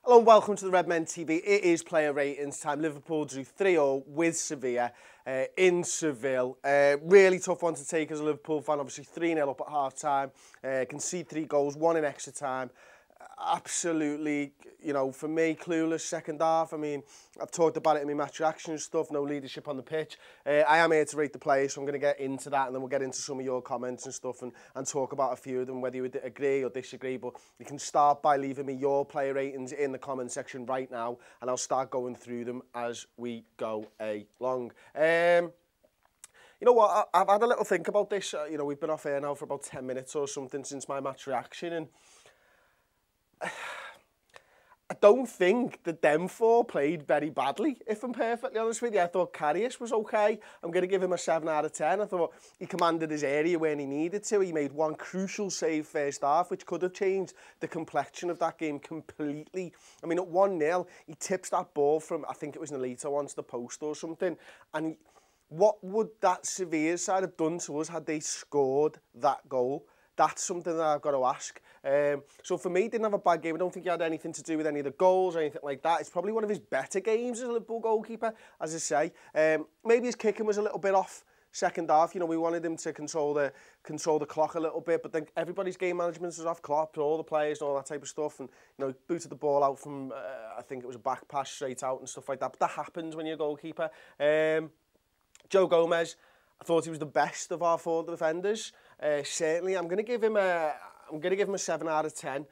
Hello and welcome to the Redmen TV. It is player ratings time. Liverpool drew 3-0 with Sevilla in Seville. Really tough one to take as a Liverpool fan. Obviously 3-0 up at half-time. Concede 3 goals, 1 in extra time. Absolutely, you know, for me, clueless second half. I mean, I've talked about it in my match reaction and stuff, no leadership on the pitch. I am here to rate the players, so I'm going to get into that, and then we'll get into some of your comments and stuff and talk about a few of them, whether you would agree or disagree. But you can start by leaving me your player ratings in the comment section right now, and I'll start going through them as we go along. You know what, I've had a little think about this. You know, we've been off air now for about 10 minutes or something since my match reaction, and I don't think that them four played very badly, if I'm perfectly honest with you. I thought Karius was okay. I'm going to give him a 7 out of 10. I thought he commanded his area when he needed to. He made one crucial save first half, which could have changed the complexion of that game completely. I mean, at 1-0, he tips that ball from, I think it was Nolito, onto the post or something. And what would that Sevilla side have done to us had they scored that goal? That's something that I've got to ask. So for me, he didn't have a bad game. I don't think he had anything to do with any of the goals or anything like that. It's probably one of his better games as a Liverpool goalkeeper, as I say. Maybe his kicking was a little bit off second half. You know, we wanted him to control the clock a little bit, but then everybody's game management was off clock, all the players and all that type of stuff. And, you know, booted the ball out from, I think it was a back pass straight out and stuff like that. But that happens when you're a goalkeeper. Joe Gomez, I thought he was the best of our 4 defenders. Certainly, I'm going to give him a 7 out of 10.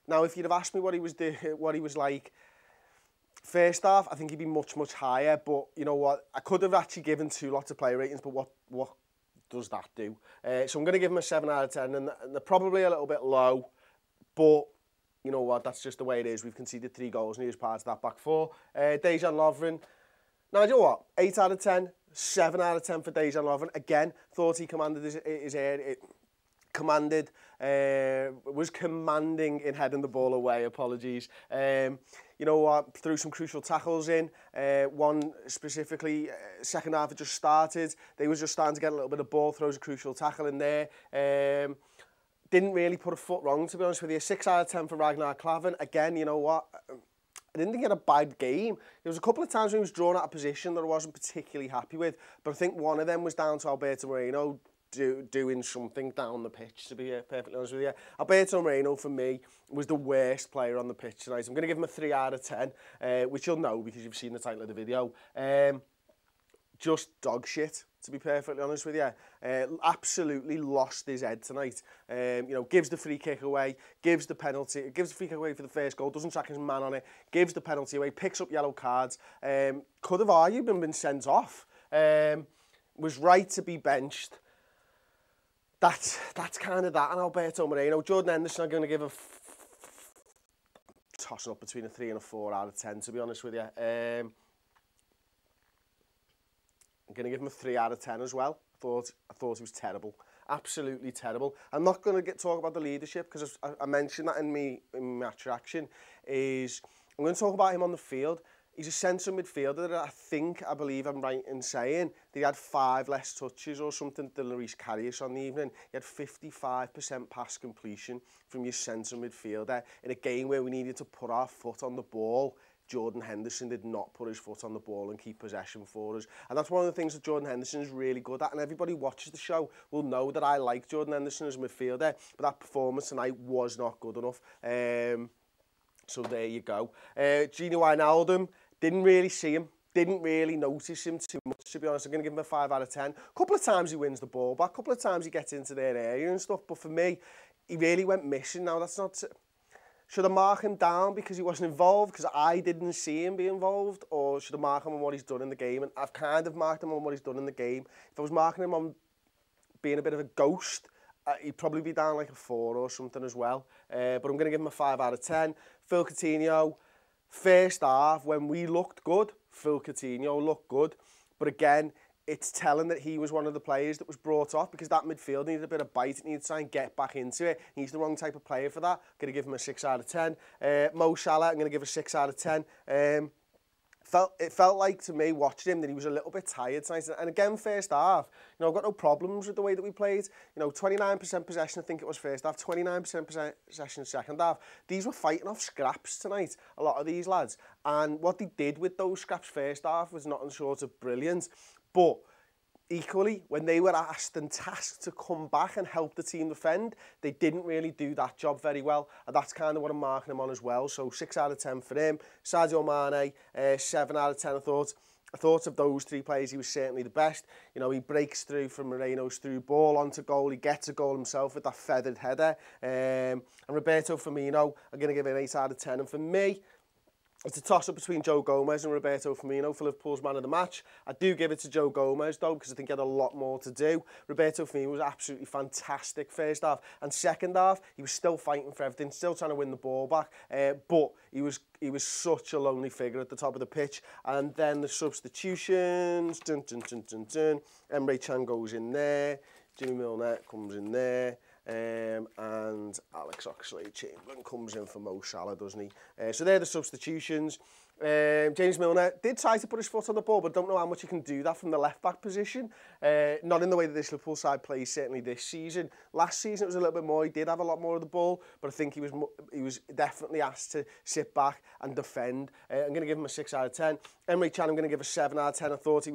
Now, if you'd have asked me what he was like first half, I think he'd be much higher. But you know what? I could have actually given 2 lots of player ratings, but what does that do? So I'm going to give him a 7 out of 10, and they're probably a little bit low, but you know what? That's just the way it is. We've conceded 3 goals, and he was part of that back 4. Dejan Lovren. Now, you know what? 8 out of 10. 7 out of 10 for Dejan Lovren. Again, thought he commanded his area. Was commanding in heading the ball away. Apologies. You know what? Threw some crucial tackles in. One specifically, second half had just started. They was just starting to get a little bit of ball. Throws a crucial tackle in there. Didn't really put a foot wrong, to be honest with you. 6 out of 10 for Ragnar Klavan. Again, you know what? I didn't think he had a bad game. There was a couple of times when he was drawn out of position that I wasn't particularly happy with, but I think one of them was down to Alberto Moreno doing something down the pitch, to be perfectly honest with you. Alberto Moreno, for me, was the worst player on the pitch tonight. I'm going to give him a 3 out of 10, which you'll know because you've seen the title of the video. Just dog shit, to be perfectly honest with you. Absolutely lost his head tonight. You know, gives the free kick away, gives the penalty, gives the free kick away for the first goal, doesn't track his man on it, gives the penalty away, picks up yellow cards. Could have argued and been sent off. Was right to be benched. That's kind of that. And Alberto Moreno, Jordan Henderson, I'm going to give a tossing up between a 3 and a 4 out of 10, to be honest with you. I'm going to give him a 3 out of 10 as well. I thought he was terrible. Absolutely terrible. I'm not going to talk about the leadership because I mentioned that in my match reaction. I'm going to talk about him on the field. He's a centre midfielder that I believe I'm right in saying that he had 5 less touches or something than Luis Karius on the evening. He had 55% pass completion from your centre midfielder in a game where we needed to put our foot on the ball. Jordan Henderson did not put his foot on the ball and keep possession for us. And that's one of the things that Jordan Henderson is really good at. And everybody who watches the show will know that I like Jordan Henderson as a midfielder. But that performance tonight was not good enough. So there you go. Gini Wijnaldum, didn't really see him. Didn't really notice him too much, to be honest. I'm going to give him a 5 out of 10. A couple of times he wins the ball back. A couple of times he gets into their area and stuff. But for me, he really went missing. Now, that's not... Should I mark him down because he wasn't involved, because I didn't see him be involved, or should I mark him on what he's done in the game? And I've kind of marked him on what he's done in the game. If I was marking him on being a bit of a ghost, he'd probably be down like a 4 or something as well. But I'm going to give him a 5 out of 10. Phil Coutinho, first half, when we looked good, Phil Coutinho looked good. But again, it's telling that he was one of the players that was brought off because that midfield needed a bit of bite. It needed to try and get back into it. He's the wrong type of player for that. I'm going to give him a 6 out of 10. Mo Salah, I'm going to give a 6 out of 10. It felt like to me watching him that he was a little bit tired tonight. And again, first half, you know, I've got no problems with the way that we played. You know, 29% possession, I think it was first half, 29% possession second half. These were fighting off scraps tonight, a lot of these lads. And what they did with those scraps first half was nothing short of brilliant. But equally, when they were asked and tasked to come back and help the team defend, they didn't really do that job very well. And that's kind of what I'm marking him on as well. So 6 out of 10 for him. Sadio Mane, 7 out of 10, I thought of those three players, he was certainly the best. You know, he breaks through from Moreno's through ball onto goal. He gets a goal himself with that feathered header. And Roberto Firmino, I'm going to give it an 8 out of 10. And for me, it's a toss-up between Joe Gomez and Roberto Firmino for Liverpool's man of the match. I do give it to Joe Gomez, though, because I think he had a lot more to do. Roberto Firmino was absolutely fantastic first half. And second half, he was still fighting for everything, still trying to win the ball back. But he was such a lonely figure at the top of the pitch. And then the substitutions. Dun, dun, dun, dun, dun. Emre Can goes in there. Jimmy Milner comes in there. And Alex Oxlade-Chamberlain comes in for Mo Salah, doesn't he? So they're the substitutions. James Milner did try to put his foot on the ball, but don't know how much he can do that from the left-back position. Not in the way that this Liverpool side plays, certainly this season. Last season it was a little bit more. He did have a lot more of the ball, but I think he was definitely asked to sit back and defend. I'm going to give him a 6 out of 10. Emre Can, I'm going to give a 7 out of 10. I thought he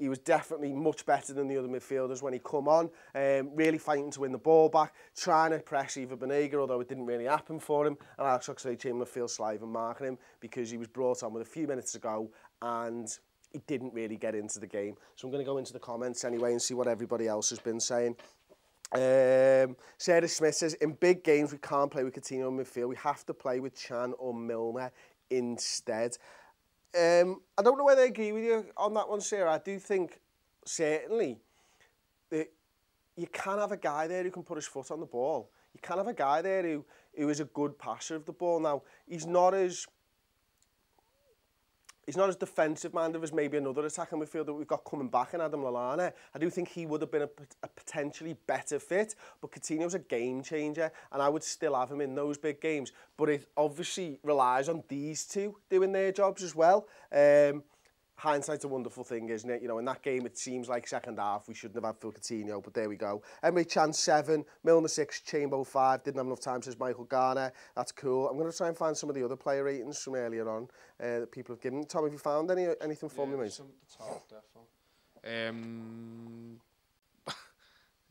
was definitely much better than the other midfielders when he come on. Really fighting to win the ball back, trying to press Eva Banega, although it didn't really happen for him. And Alex Oxlade-Chamberlain feels sly even marking him because he was brought on with a few minutes to go and he didn't really get into the game. So I'm going to go into the comments anyway and see what everybody else has been saying. Sarah Smith says, in big games we can't play with Coutinho in midfield. We have to play with Can or Milner instead. I don't know whether I agree with you on that one, Sarah. I do think, certainly, that you can have a guy there who can put his foot on the ball. You can have a guy there who is a good passer of the ball. Now, he's not as defensive-minded as maybe another attacking midfielder that we've got coming back in Adam Lallana. I do think he would have been a potentially better fit, but Coutinho's a game changer, and I would still have him in those big games. But it obviously relies on these two doing their jobs as well. Hindsight's a wonderful thing, isn't it? You know, in that game, it seems like second half we shouldn't have had Phil Coutinho, but there we go. Emre Can 7, Milner 6, Chamberlain 5. Didn't have enough time, says Michael Garner. That's cool. I'm going to try and find some of the other player ratings from earlier on that people have given. Tom, have you found anything for me, mate? Some at the top, definitely.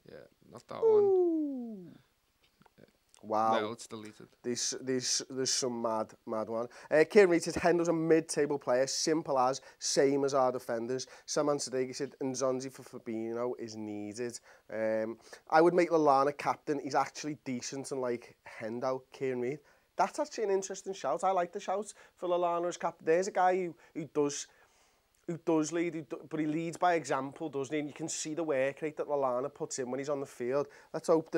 Yeah, not that one. Wow. No, it's deleted. There's some mad one. Kieran Reed said, Hendo's a mid-table player, simple as, same as our defenders. Saman Sadeghi said, Nzonzi for Fabinho is needed. I would make Lallana captain. He's actually decent and like Hendo, Kieran Reed. That's actually an interesting shout. I like the shout for Lallana as captain. There's a guy who does lead, but he leads by example, doesn't he? And you can see the work rate that Lallana puts in when he's on the field. Let's hope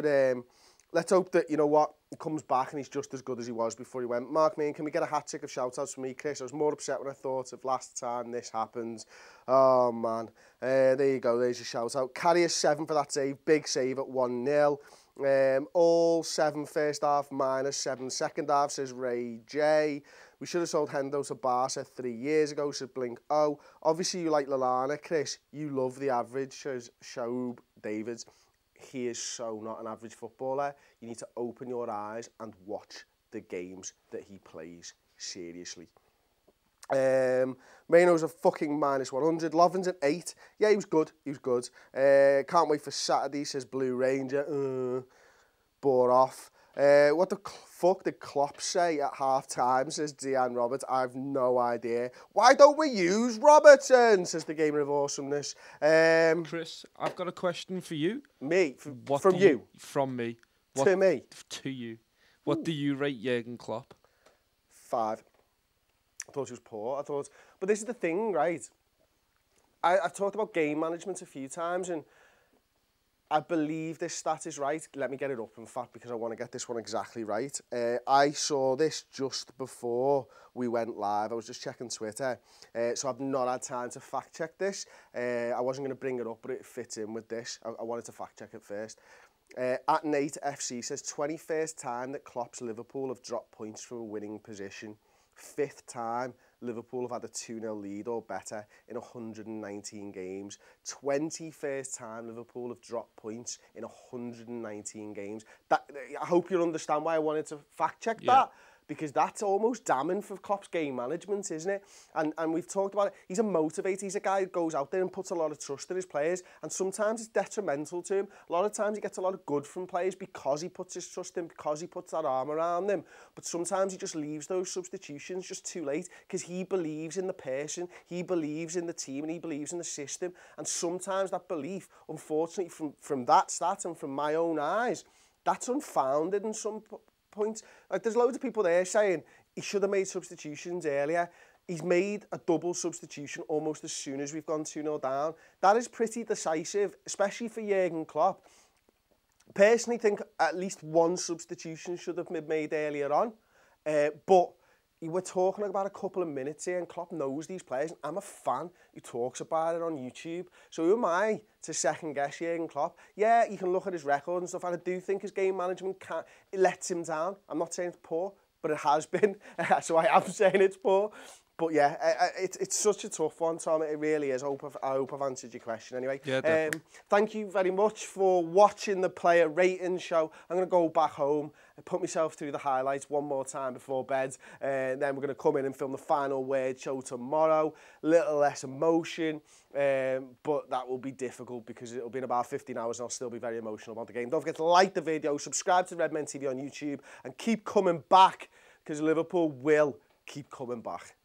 that, you know what, he comes back and he's just as good as he was before he went. Mark Mean, can we get a hat-trick of shout-outs from me, Chris? I was more upset when I thought of last time this happened. Oh, man. There you go, there's your shout-out. Carrier 7 for that save, big save at 1-0. All 7 first half, minus 7 second half, says Ray J. We should have sold Hendo to Barca 3 years ago, says Blink. Oh, obviously you like Lallana, Chris. You love the average, says Shaub Davids. He is so not an average footballer. You need to open your eyes and watch the games that he plays seriously. Moreno's a fucking minus 100. Lovin's an 8. Yeah, he was good. Can't wait for Saturday, says Blue Ranger. Bore off. What the fuck did Klopp say at half-time, says Deanne Roberts. I have no idea. Why don't we use Robertson, says the Gamer of Awesomeness. Chris, I've got a question for you. Me? From you? From me. To me? To you. What do you rate Jurgen Klopp? 5. I thought he was poor. But this is the thing, right? I've talked about game management a few times, and I believe this stat is right. Let me get it up, in fact, because I want to get this one exactly right. I saw this just before we went live. I was just checking Twitter, so I've not had time to fact-check this. I wasn't going to bring it up, but it fits in with this. I wanted to fact-check it first. At Nate FC says, 21st time that Klopp's Liverpool have dropped points from a winning position. 5th time, Liverpool have had a 2-0 lead or better in 119 games. 21st time Liverpool have dropped points in 119 games. That, I hope you understand why I wanted to fact check that. Because that's almost damning for Klopp's game management, isn't it? And we've talked about it. He's a motivator. He's a guy who goes out there and puts a lot of trust in his players. And sometimes it's detrimental to him. A lot of times he gets a lot of good from players because he puts his trust in, because he puts that arm around them. But sometimes he just leaves those substitutions just too late because he believes in the person, he believes in the team, and he believes in the system. And sometimes that belief, unfortunately, from that stat and from my own eyes, that's unfounded in some points. Like, there's loads of people there saying he should have made substitutions earlier. He's made a double substitution almost as soon as we've gone 2-0 down. That is pretty decisive, especially for Jurgen Klopp. Personally, think at least one substitution should have been made earlier on. But we're talking about a couple of minutes here, and Klopp knows these players. I'm a fan who talks about it on YouTube. So who am I to second guess Jurgen Klopp? Yeah, you can look at his record and stuff, and I do think his game management it lets him down. I'm not saying it's poor, but it has been. So I am saying it's poor. But yeah, it's such a tough one, Tom. It really is. I hope I've answered your question anyway. Yeah, definitely. Thank you very much for watching the player rating show. I'm going to go back home and put myself through the highlights one more time before bed. Then we're going to come in and film the final word show tomorrow. Little less emotion, but that will be difficult because it'll be in about 15 hours and I'll still be very emotional about the game. Don't forget to like the video, subscribe to Redmen TV on YouTube, and keep coming back because Liverpool will keep coming back.